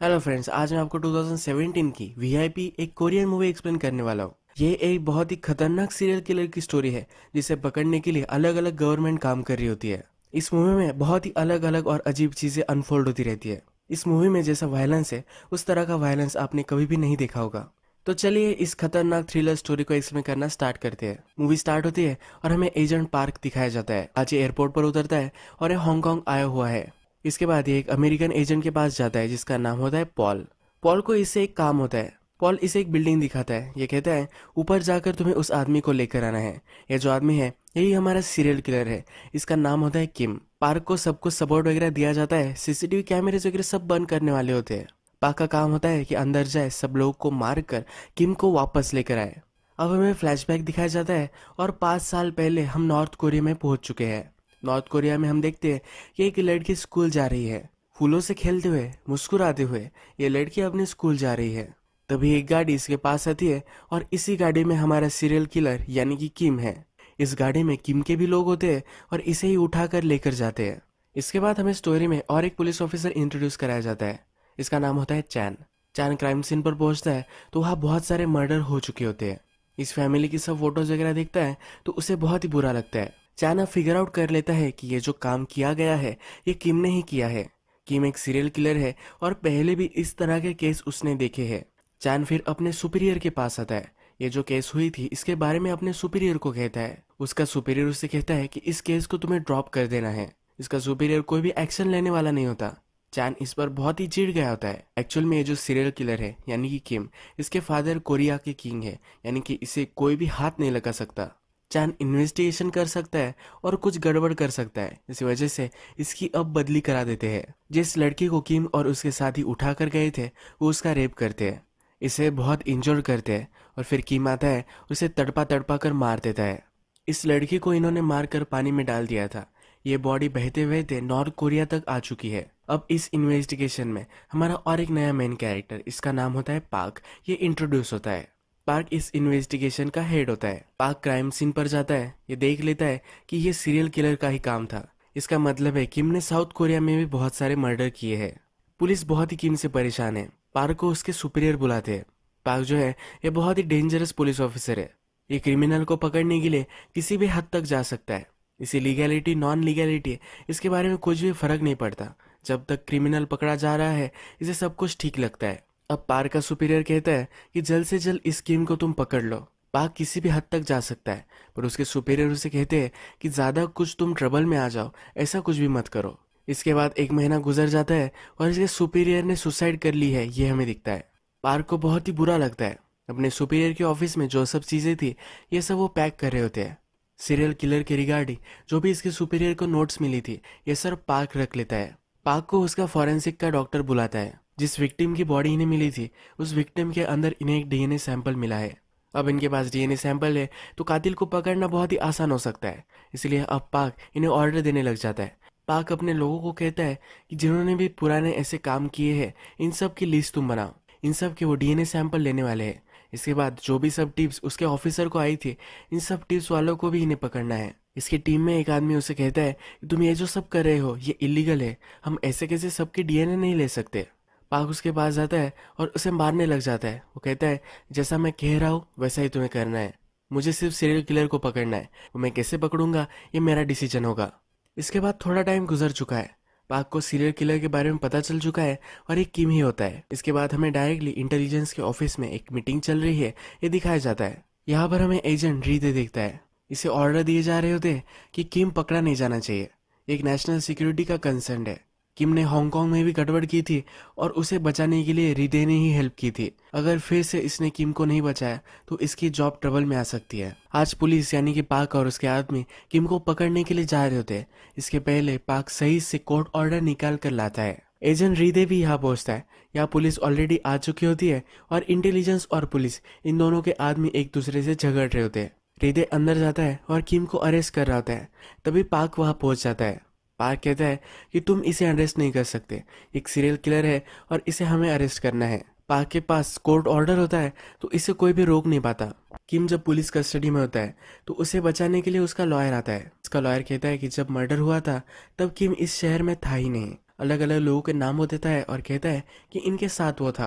Hello friends, आज मैं आपको 2017 की वीआईपी एक कोरियन मूवी एक्सप्लेन करने वाला हूँ। ये एक बहुत ही खतरनाक सीरियल किलर की स्टोरी है जिसे पकड़ने के लिए अलग अलग गवर्नमेंट काम कर रही होती है। इस मूवी में बहुत ही अलग अलग और अजीब चीजें अनफोल्ड होती रहती है। इस मूवी में जैसा वायलेंस है उस तरह का वायलेंस आपने कभी भी नहीं देखा होगा। तो चलिए इस खतरनाक थ्रिलर स्टोरी को एक्सप्लेन करना स्टार्ट करते हैं। मूवी स्टार्ट होती है और हमें एजेंट पार्क दिखाया जाता है। आज ये एयरपोर्ट पर उतरता है और ये हांगकांग आया हुआ है। इसके बाद ये एक अमेरिकन एजेंट के पास जाता है जिसका नाम होता है पॉल। पॉल को इससे एक काम होता है। पॉल इसे एक बिल्डिंग दिखाता है। ये कहता है ऊपर जाकर तुम्हें उस आदमी को लेकर आना है। यह जो आदमी है यही हमारा सीरियल किलर है। इसका नाम होता है किम। पार्क को सब कुछ सपोर्ट वगैरह दिया जाता है। सीसीटीवी कैमरे वगैरह सब बंद करने वाले होते हैं। पार्क का काम होता है कि अंदर जाए, सब लोगों को मार कर किम को वापस लेकर आए। अब हमें फ्लैशबैक दिखाया जाता है और 5 साल पहले हम नॉर्थ कोरिया में पहुंच चुके हैं। नॉर्थ कोरिया में हम देखते हैं कि एक लड़की स्कूल जा रही है। फूलों से खेलते हुए, मुस्कुराते हुए ये लड़की अपने स्कूल जा रही है। तभी एक गाड़ी इसके पास आती है और इसी गाड़ी में हमारा सीरियल किलर यानी कि किम है। इस गाड़ी में किम के भी लोग होते हैं और इसे ही उठाकर लेकर जाते हैं। इसके बाद हमें स्टोरी में और एक पुलिस ऑफिसर इंट्रोड्यूस कराया जाता है। इसका नाम होता है चैन। चैन क्राइम सीन पर पहुंचता है तो वहाँ बहुत सारे मर्डर हो चुके होते हैं। इस फैमिली की सब फोटोज वगैरह देखता है तो उसे बहुत ही बुरा लगता है। चैन अब फिगर आउट कर लेता है कि ये जो काम किया गया है ये किम ने ही किया है। किम एक सीरियल किलर है और पहले भी इस तरह के केस उसने देखे हैं। चैन फिर अपने सुपीरियर के पास आता है। ये जो केस हुई थी इसके बारे में अपने सुपीरियर को कहता है। उसका सुपीरियर उससे कहता है कि इस केस को तुम्हें ड्रॉप कर देना है। इसका सुपीरियर कोई भी एक्शन लेने वाला नहीं होता। चैन इस पर बहुत ही चिढ़ गया होता है। एक्चुअल में ये जो सीरियल किलर है यानी कि किम, इसके फादर कोरिया के किंग है, यानी कि इसे कोई भी हाथ नहीं लगा सकता। चैन इन्वेस्टिगेशन कर सकता है और कुछ गड़बड़ कर सकता है। इसी वजह से इसकी अब बदली करा देते हैं। जिस लड़की को किम और उसके साथी उठा कर गए थे वो उसका रेप करते हैं, इसे बहुत इंजोर करते हैं और फिर किम आता है, उसे तड़पा तड़पा कर मार देता है। इस लड़की को इन्होंने मारकर पानी में डाल दिया था। ये बॉडी बहते बहते नॉर्थ कोरिया तक आ चुकी है। अब इस इन्वेस्टिगेशन में हमारा और एक नया मेन कैरेक्टर, इसका नाम होता है पार्क, ये इंट्रोड्यूस होता है। पार्क इस इन्वेस्टिगेशन का हेड होता है। पार्क क्राइम सीन पर जाता है। ये देख लेता है कि ये सीरियल किलर का ही काम था। इसका मतलब है किम ने साउथ कोरिया में भी बहुत सारे मर्डर किए हैं। पुलिस बहुत ही किम से परेशान है। पार्क को उसके सुपीरियर बुलाते हैं। पार्क जो है ये बहुत ही डेंजरस पुलिस ऑफिसर है। ये क्रिमिनल को पकड़ने के लिए किसी भी हद तक जा सकता है। इसी लीगैलिटी नॉन लीगैलिटी इसके बारे में कुछ भी फर्क नहीं पड़ता। जब तक क्रिमिनल पकड़ा जा रहा है इसे सब कुछ ठीक लगता है। अब पार्क का सुपीरियर कहता है कि जल्द से जल्द इस स्कीम को तुम पकड़ लो। पार्क किसी भी हद तक जा सकता है पर उसके सुपीरियर उसे कहते हैं कि ज्यादा कुछ तुम ट्रबल में आ जाओ, ऐसा कुछ भी मत करो। इसके बाद एक महीना गुजर जाता है और इसके सुपीरियर ने सुसाइड कर ली है ये हमें दिखता है। पार्क को बहुत ही बुरा लगता है। अपने सुपीरियर के ऑफिस में जो सब चीजें थी ये सब वो पैक कर रहे होते हैं। सीरियल किलर के रिगार्डिंग जो भी इसके सुपीरियर को नोट्स मिली थी ये सब पार्क रख लेता है। पार्क को उसका फॉरेंसिक का डॉक्टर बुलाता है। जिस विक्टिम की बॉडी इन्हें मिली थी उस विक्टिम के अंदर इन्हें एक डीएनए सैंपल मिला है। अब इनके पास डीएनए सैंपल है तो कातिल को पकड़ना बहुत ही आसान हो सकता है। इसलिए अब पार्क इन्हें ऑर्डर देने लग जाता है। पार्क अपने लोगों को कहता है कि जिन्होंने भी पुराने ऐसे काम किए हैं इन सब की लिस्ट तुम बनाओ। इन सब के वो डीएनए सैंपल लेने वाले हैं। इसके बाद जो भी सब टिप्स उसके ऑफिसर को आई थी इन सब टिप्स वालों को भी इन्हें पकड़ना है। इसकी टीम में एक आदमी उसे कहता है कि तुम ये जो सब कर रहे हो ये इलीगल है, हम ऐसे कैसे सबके डीएनए नहीं ले सकते। पार्क उसके पास जाता है और उसे मारने लग जाता है। वो कहता है जैसा मैं कह रहा हूँ वैसा ही तुम्हें करना है। मुझे सिर्फ सीरियल किलर को पकड़ना है, वो मैं कैसे पकड़ूंगा ये मेरा डिसीजन होगा। इसके बाद थोड़ा टाइम गुजर चुका है। पार्क को सीरियल किलर के बारे में पता चल चुका है और एक किम ही होता है। इसके बाद हमें डायरेक्टली इंटेलिजेंस के ऑफिस में एक मीटिंग चल रही है ये दिखाया जाता है। यहाँ पर हमें एजेंट रीदे देखता है। इसे ऑर्डर दिए जा रहे होते हैं कि किम पकड़ा नहीं जाना चाहिए। एक नेशनल सिक्योरिटी का कंसर्न है। किम ने हांगकांग में भी गड़बड़ की थी और उसे बचाने के लिए रिदे ने ही हेल्प की थी। अगर फिर से इसने किम को नहीं बचाया तो इसकी जॉब ट्रबल में आ सकती है। आज पुलिस यानी कि पार्क और उसके आदमी किम को पकड़ने के लिए जा रहे होते हैं। इसके पहले पार्क सही से कोर्ट ऑर्डर निकाल कर लाता है। एजेंट रिदे भी यहाँ पहुंचता है। यहाँ पुलिस ऑलरेडी आ चुकी होती है और इंटेलिजेंस और पुलिस इन दोनों के आदमी एक दूसरे से झगड़ रहे होते हैं। रिदे अंदर जाता है और किम को अरेस्ट कर रहा होता है। तभी पार्क वहां पहुंच जाता है। पार्क कहता है कि तुम इसे अरेस्ट नहीं कर सकते, एक सीरियल किलर है और इसे हमें अरेस्ट करना है। पार्क के पास कोर्ट ऑर्डर होता है तो इसे कोई भी रोक नहीं पाता। किम जब पुलिस कस्टडी में होता है तो उसे बचाने के लिए उसका लॉयर आता है। उसका लॉयर कहता है कि जब मर्डर हुआ था तब किम इस शहर में था ही नहीं। अलग अलग लोगों के नाम वो देता है और कहता है कि इनके साथ वो था।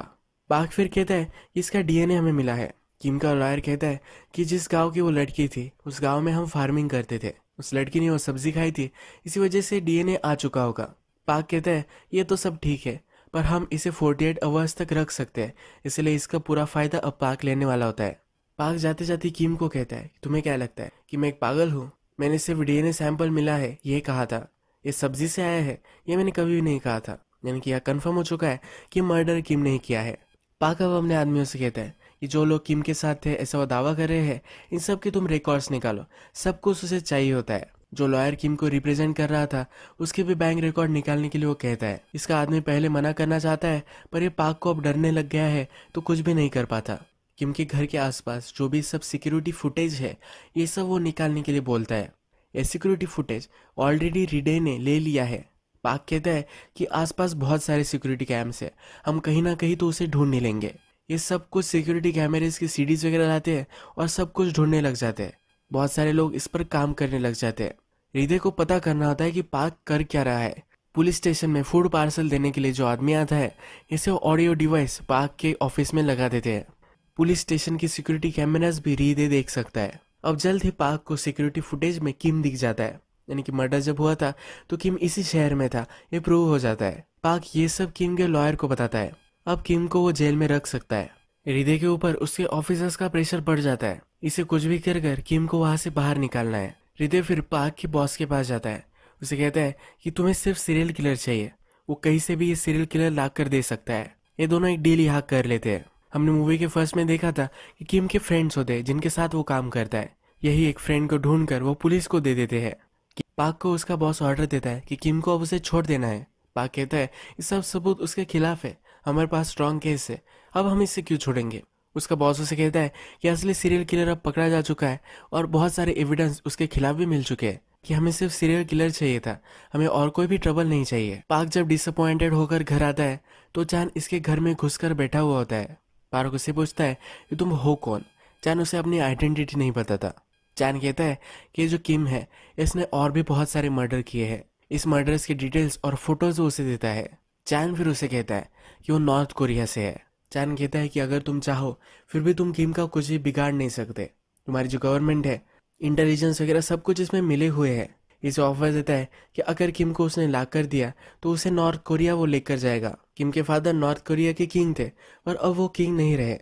पार्क फिर कहता है कि इसका डीएनए हमें मिला है। किम का लॉयर कहता है कि जिस गांव की वो लड़की थी उस गांव में हम फार्मिंग करते थे, उस लड़की ने वो सब्जी खाई थी, इसी वजह से डीएनए आ चुका होगा। पार्क कहता है ये तो सब ठीक है, पर हम इसे 48 आवर्स तक रख सकते हैं, इसलिए इसका पूरा फायदा अब पार्क लेने वाला होता है। पार्क जाते जाते किम को कहता है तुम्हें क्या लगता है कि मैं एक पागल हूँ? मैंने सिर्फ डीएनए सैंपल मिला है ये कहा था, ये सब्जी से आया है ये मैंने कभी भी नहीं कहा था। यानी कि यह कन्फर्म हो चुका है कि मर्डर किम ने ही किया है। पाक अब अपने आदमियों से कहता है कि जो लोग किम के साथ थे ऐसा वो दावा कर रहे हैं, इन सब के तुम रिकॉर्ड्स निकालो, सब कुछ उसे चाहिए होता है। जो लॉयर किम को रिप्रेजेंट कर रहा था उसके भी बैंक रिकॉर्ड निकालने के लिए वो कहता है। इसका आदमी पहले मना करना चाहता है, पर ये पाक को अब डरने लग गया है तो कुछ भी नहीं कर पाता। किम के घर के आसपास जो भी सब सिक्योरिटी फुटेज है ये सब वो निकालने के लिए बोलता है। ये सिक्योरिटी फुटेज ऑलरेडी रिडे ने ले लिया है। पाक कहता है कि आसपास बहुत सारे सिक्योरिटी कैम्स है, हम कहीं ना कहीं तो उसे ढूंढ ही लेंगे। ये सब कुछ सिक्योरिटी कैमरेज की सीडीज वगैरह लाते हैं और सब कुछ ढूंढने लग जाते हैं। बहुत सारे लोग इस पर काम करने लग जाते हैं। हृदय को पता करना होता है कि पाक कर क्या रहा है। पुलिस स्टेशन में फूड पार्सल देने के लिए जो आदमी आता है इसे ऑडियो डिवाइस पाक के ऑफिस में लगा देते हैं। पुलिस स्टेशन की सिक्योरिटी कैमरास भी हृदय देख सकता है। अब जल्द ही पाक को सिक्योरिटी फुटेज में किम दिख जाता है, यानी कि मर्डर जब हुआ था तो किम इसी शहर में था, ये प्रूव हो जाता है। पाक ये सब किम के लॉयर को बताता है। अब किम को वो जेल में रख सकता है। हृदय के ऊपर उसके ऑफिसर्स का प्रेशर बढ़ जाता है, इसे कुछ भी कर कर किम को वहां से बाहर निकालना है। हृदय फिर पाक के बॉस के पास जाता है, उसे कहता है कि तुम्हें सिर्फ सीरियल किलर चाहिए, वो कहीं से भी ये सीरियल किलर ला कर दे सकता है। ये दोनों एक डील यहाँ कर लेते हैं। हमने मूवी के फर्स्ट में देखा था कि किम के फ्रेंड्स होते हैं जिनके साथ वो काम करता है, यही एक फ्रेंड को ढूंढकर वो पुलिस को दे देते हैं। पाक को उसका बॉस ऑर्डर देता है कि किम को अब उसे छोड़ देना है। पाक कहता है ये सब सबूत उसके खिलाफ है, हमारे पास स्ट्रॉन्ग केस है, अब हम इसे क्यों छोड़ेंगे। उसका बॉस उसे कहता है कि असली सीरियल किलर अब पकड़ा जा चुका है और बहुत सारे एविडेंस उसके खिलाफ भी मिल चुके हैं कि हमें सिर्फ सीरियल किलर चाहिए था, हमें और कोई भी ट्रबल नहीं चाहिए। पाक जब डिसअपॉइंटेड होकर घर आता है तो चान इसके घर में घुसकर बैठा हुआ होता है। पाक उसे पूछता है कि तुम हो कौन। चान उसे अपनी आइडेंटिटी नहीं बताता। चान कहता है कि ये जो किम है इसने और भी बहुत सारे मर्डर किए हैं, इस मर्डर्स की डिटेल्स और फोटोज उसे देता है। चान फिर उसे कहता है कि वो नॉर्थ कोरिया से है। चान कहता है कि अगर तुम चाहो फिर भी तुम किम का कुछ भी बिगाड़ नहीं सकते, तुम्हारी जो गवर्नमेंट है, इंटेलिजेंस वगैरह सब कुछ इसमें मिले हुए हैं। इसे ऑफर देता है कि अगर किम को उसने ला कर दिया तो उसे नॉर्थ कोरिया वो लेकर जाएगा। किम के फादर नॉर्थ कोरिया के किंग थे पर अब वो किंग नहीं रहे।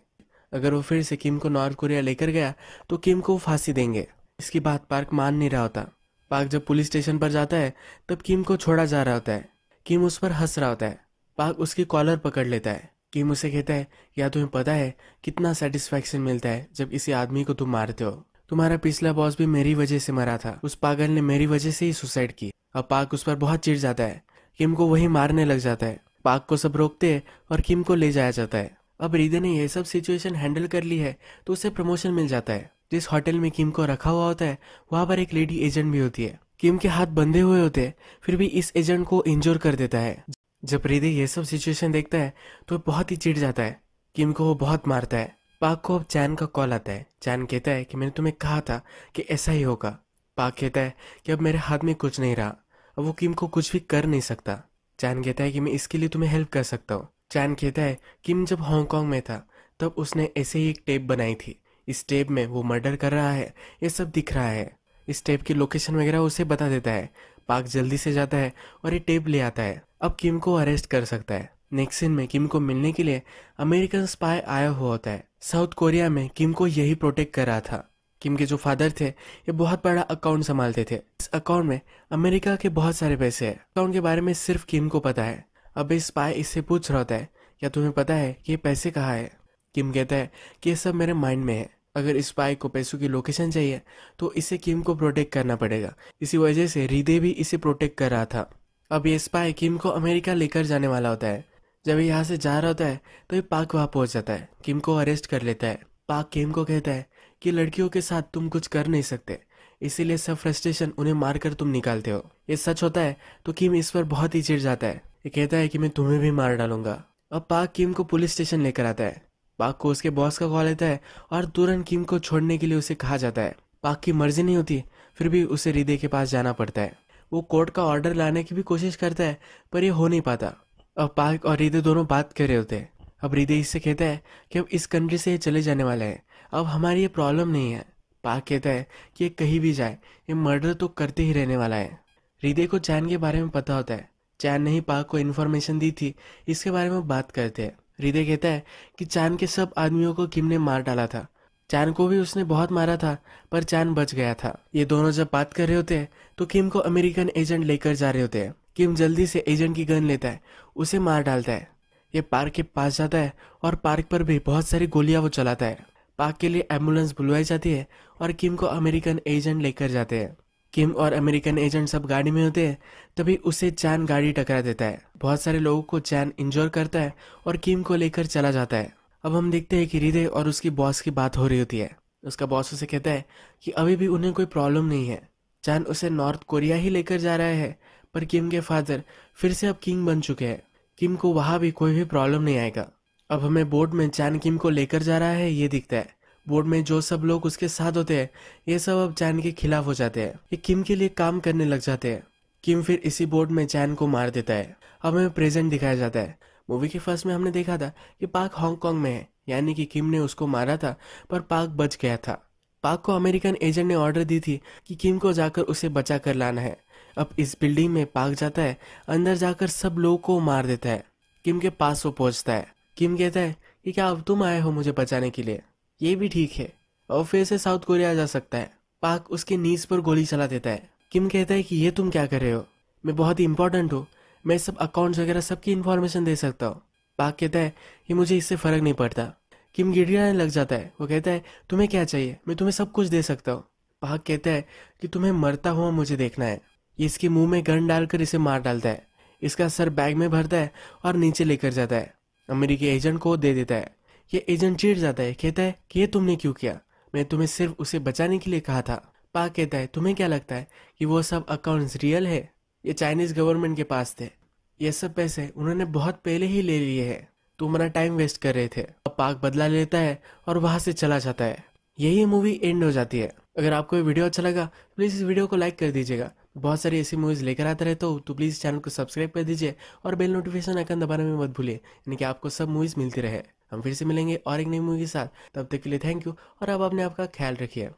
अगर वो फिर से किम को नॉर्थ कोरिया लेकर गया तो किम को फांसी देंगे। इसकी बात पार्क मान नहीं रहा होता। पार्क जब पुलिस स्टेशन पर जाता है तब किम को छोड़ा जा रहा होता है। किम उस पर हंस रहा होता है। पार्क उसकी कॉलर पकड़ लेता है। किम उसे कहता है या तुम्हें पता है कितना सेटिस्फैक्शन मिलता है जब किसी आदमी को तुम मारते हो। तुम्हारा पिछला बॉस भी मेरी वजह से मरा था, उस पागल ने मेरी वजह से ही सुसाइड की। अब पार्क उस पर बहुत चिढ़ जाता है, किम को वही मारने लग जाता है। पार्क को सब रोकते हैं और किम को ले जाया जाता है। अब हृदय ने यह सब सिचुएशन हैंडल कर ली है तो उसे प्रमोशन मिल जाता है। जिस होटल में किम को रखा हुआ होता है वहां पर एक लेडी एजेंट भी होती है। किम के हाथ बंधे हुए होते हैं फिर भी इस एजेंट को इंजोर कर देता है। जब हृदय ये सब सिचुएशन देखता है तो बहुत ही चिढ़ जाता है। किम को वो बहुत मारता है। पाक को अब चैन का कॉल आता है। चैन कहता है कि मैंने तुम्हें कहा था कि ऐसा ही होगा। पाक कहता है कि अब मेरे हाथ में कुछ नहीं रहा, अब वो किम को कुछ भी कर नहीं सकता। चैन कहता है कि मैं इसके लिए तुम्हें हेल्प कर सकता हूँ। चैन कहता है किम जब हांगकांग में था तब उसने ऐसे ही एक टेप बनाई थी, इस टेप में वो मर्डर कर रहा है, ये सब दिख रहा है। इस टेप की लोकेशन वगैरह उसे बता देता है। पाक जल्दी से जाता है और ये टेप ले आता है। अब किम को अरेस्ट कर सकता है। नेक्स्ट सीन में किम को मिलने के लिए अमेरिकन स्पाई आया हुआ होता है। साउथ कोरिया में किम को यही प्रोटेक्ट कर रहा था। किम के जो फादर थे ये बहुत बड़ा अकाउंट संभालते थे। इस अकाउंट में अमेरिका के बहुत सारे पैसे हैं। अकाउंट के बारे में सिर्फ किम को पता है। अब इस स्पाई इससे पूछ रहा होता है क्या तुम्हें पता है कि ये पैसे कहाँ है। किम कहता है कि ये सब मेरे माइंड में है। अगर इस स्पाई को पैसों की लोकेशन चाहिए तो इसे किम को प्रोटेक्ट करना पड़ेगा। इसी वजह से हृदय भी इसे प्रोटेक्ट कर रहा था। अब ये स्पाई किम को अमेरिका लेकर जाने वाला होता है। जब ये यहाँ से जा रहा होता है तो ये पाक वहाँ पहुंच जाता है। किम को अरेस्ट कर लेता है। पाक किम को कहता है कि लड़कियों के साथ तुम कुछ कर नहीं सकते, इसीलिए सब फ्रस्ट्रेशन उन्हें मारकर तुम निकालते हो। ये सच होता है तो किम इस पर बहुत ही चिढ़ जाता है। ये कहता है कि मैं तुम्हें भी मार डालूंगा। अब पाक किम को पुलिस स्टेशन लेकर आता है। पाक को उसके बॉस का कॉल आता है और तुरंत किम को छोड़ने के लिए उसे कहा जाता है। पाक की मर्जी नहीं होती फिर भी उसे हृदय के पास जाना पड़ता है। वो कोर्ट का ऑर्डर लाने की भी कोशिश करता है, पर ये हो नहीं पाता। अब पार्क और हृदय दोनों बात कर रहे होते हैं। अब हृदय इससे कहता है कि अब इस कंट्री से ये चले जाने वाला है, अब हमारी ये प्रॉब्लम नहीं है। पार्क कहता है कि ये कहीं भी जाए, ये मर्डर तो करते ही रहने वाला है। हृदय को चैन के बारे में पता होता है। चैन ने ही पार्क को इन्फॉर्मेशन दी थी, इसके बारे में बात करते हैं। हृदय कहता है कि चैन के सब आदमियों को किम ने मार डाला था। चैन को भी उसने बहुत मारा था, पर चैन बच गया था। ये दोनों जब बात कर रहे होते हैं तो किम को अमेरिकन एजेंट लेकर जा रहे होते हैं। किम जल्दी से एजेंट की गन लेता है, उसे मार डालता है। ये पार्क के पास जाता है और पार्क पर भी बहुत सारी गोलियां वो चलाता है। पार्क के लिए एम्बुलेंस बुलवाई जाती है और किम को अमेरिकन एजेंट लेकर जाते हैं। किम और अमेरिकन एजेंट सब गाड़ी में होते हैं, तभी उसे चैन गाड़ी टकरा देता है। बहुत सारे लोगों को चैन इंजोर करता है और किम को लेकर चला जाता है। अब हम देखते हैं कि हृदय और उसकी बॉस की बात हो रही होती है। उसका बॉस उसे कहता है कि अभी भी उन्हें कोई प्रॉब्लम नहीं है। चैन उसे नॉर्थ कोरिया ही लेकर जा रहा है, पर किम के फादर फिर से अब किंग बन चुके हैं। किम को वहां भी कोई भी प्रॉब्लम नहीं आएगा। अब हमें बोर्ड में चैन किम को लेकर जा रहा है ये दिखता है। बोर्ड में जो सब लोग उसके साथ होते हैं ये सब अब चैन के खिलाफ हो जाते हैं। ये किम के लिए काम करने लग जाते हैं। किम फिर इसी बोर्ड में चैन को मार देता है। अब हमें प्रेजेंट दिखाया जाता है। मूवी के फर्स्ट में हमने देखा था कि पार्क हांगकांग में है, यानी कि किम ने उसको मारा था, पर पार्क बच गया था। पार्क को अमेरिकन एजेंट ने ऑर्डर दी थी कि किम को जाकर उसे बचा कर लाना है। अब इस बिल्डिंग में पार्क जाता है, अंदर जाकर सब लोगों को मार देता है। किम के पास वो पहुंचता है। किम कहता है कि क्या अब तुम आए हो मुझे बचाने के लिए? ये भी ठीक है, और फिर से साउथ कोरिया जा सकता है। पार्क उसके नीज पर गोली चला देता है। किम कहता है कि ये तुम क्या कर रहे हो, मैं बहुत ही इंपॉर्टेंट हूँ, मैं सब अकाउंट्स वगैरह सबकी इन्फॉर्मेशन दे सकता हूँ। पार्क कहता है कि मुझे इससे फर्क नहीं पड़ता। किम गिड़गिड़ाने लग जाता है। वो कहता है तुम्हें क्या चाहिए, मैं तुम्हें सब कुछ दे सकता हूँ। पार्क कहता है कि तुम्हें मरता हुआ मुझे देखना है। ये इसके मुंह में गन डालकर इसे मार डालता है। इसका सर बैग में भरता है और नीचे लेकर जाता है। अमेरिकी एजेंट को दे देता है। ये एजेंट चिढ़ जाता है, कहता है कि ये तुमने क्यों किया, मैं तुम्हें सिर्फ उसे बचाने के लिए कहा था। पार्क कहता है तुम्हें क्या लगता है कि वो सब अकाउंट्स रियल है? ये चाइनीज गवर्नमेंट के पास थे, ये सब पैसे उन्होंने बहुत पहले ही ले लिए हैं, तुम्हारा टाइम वेस्ट कर रहे थे। अब पार्क बदला लेता है और वहां से चला जाता है। यही मूवी एंड हो जाती है। अगर आपको ये वीडियो अच्छा लगा तो प्लीज़ इस वीडियो को लाइक कर दीजिएगा। बहुत सारी ऐसी मूवीज़ लेकर आता रहता हूँ, तो प्लीज़ चैनल को सब्सक्राइब कर दीजिए और बेल नोटिफिकेशन आइकन दबाने में मत भूलिए, यानी कि आपको सब मूवीज़ मिलती रहे। हम फिर से मिलेंगे और एक नई मूवी के साथ। तब तक के लिए थैंक यू और अब अपने आप का ख्याल रखिए।